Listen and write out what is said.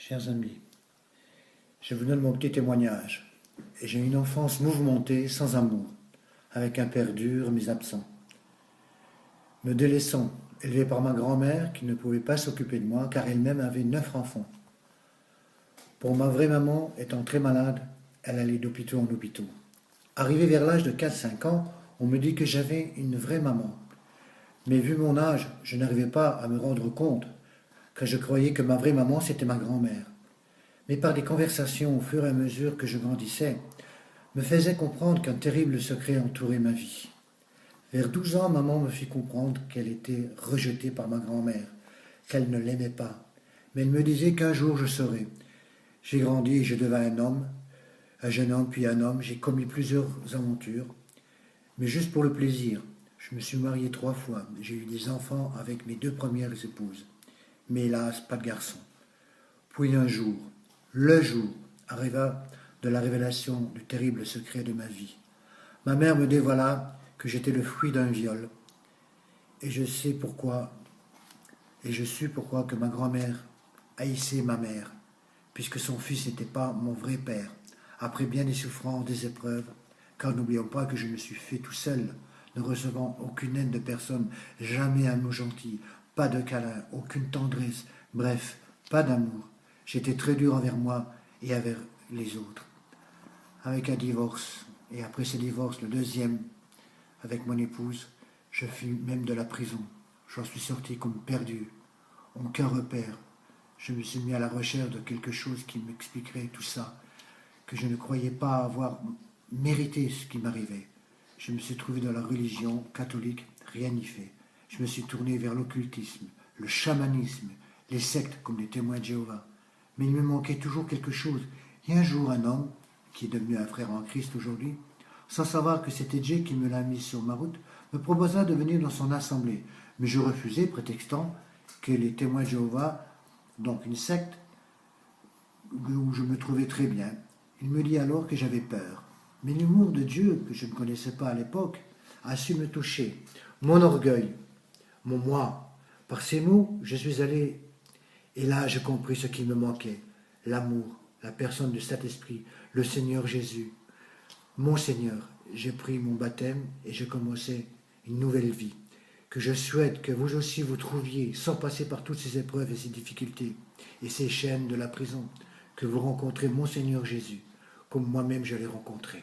Chers amis, je vous donne mon petit témoignage. J'ai une enfance mouvementée, sans amour, avec un père dur mais absent. Me délaissant, élevé par ma grand-mère qui ne pouvait pas s'occuper de moi car elle-même avait 9 enfants. Pour ma vraie maman, étant très malade, elle allait d'hôpitaux en hôpitaux. Arrivé vers l'âge de 4-5 ans, on me dit que j'avais une vraie maman. Mais vu mon âge, je n'arrivais pas à me rendre compte que je croyais que ma vraie maman c'était ma grand-mère. Mais par des conversations au fur et à mesure que je grandissais, me faisait comprendre qu'un terrible secret entourait ma vie. Vers 12 ans, maman me fit comprendre qu'elle était rejetée par ma grand-mère, qu'elle ne l'aimait pas. Mais elle me disait qu'un jour je saurais. J'ai grandi et je devins un jeune homme puis un homme. J'ai commis plusieurs aventures, mais juste pour le plaisir. Je me suis marié 3 fois. J'ai eu des enfants avec mes 2 premières épouses. Mais hélas, pas de garçon. Puis un jour, le jour, arriva de la révélation du terrible secret de ma vie. Ma mère me dévoila que j'étais le fruit d'un viol. Et je sus pourquoi que ma grand-mère haïssait ma mère, puisque son fils n'était pas mon vrai père. Après bien des souffrances, des épreuves, car n'oublions pas que je me suis fait tout seul, ne recevant aucune aide de personne, jamais un mot gentil, pas de câlin, aucune tendresse, bref, pas d'amour. J'étais très dur envers moi et envers les autres. Avec un divorce, et après ce divorce, le deuxième, avec mon épouse, je fus même de la prison. J'en suis sorti comme perdu, aucun repère. Je me suis mis à la recherche de quelque chose qui m'expliquerait tout ça, que je ne croyais pas avoir mérité ce qui m'arrivait. Je me suis trouvé dans la religion catholique, rien n'y fait. Je me suis tourné vers l'occultisme, le chamanisme, les sectes comme les témoins de Jéhovah. Mais il me manquait toujours quelque chose. Et un jour, un homme, qui est devenu un frère en Christ aujourd'hui, sans savoir que c'était Dieu qui me l'a mis sur ma route, me proposa de venir dans son assemblée. Mais je refusai, prétextant que les témoins de Jéhovah, donc une secte, où je me trouvais très bien. Il me dit alors que j'avais peur. Mais l'humour de Dieu, que je ne connaissais pas à l'époque, a su me toucher. Mon orgueil, mon moi. Par ces mots, je suis allé, et là j'ai compris ce qui me manquait. L'amour, la personne du Saint-Esprit, le Seigneur Jésus. Mon Seigneur, j'ai pris mon baptême et j'ai commencé une nouvelle vie. Que je souhaite que vous aussi vous trouviez, sans passer par toutes ces épreuves et ces difficultés, et ces chaînes de la prison, que vous rencontrez mon Seigneur Jésus, comme moi-même je l'ai rencontré.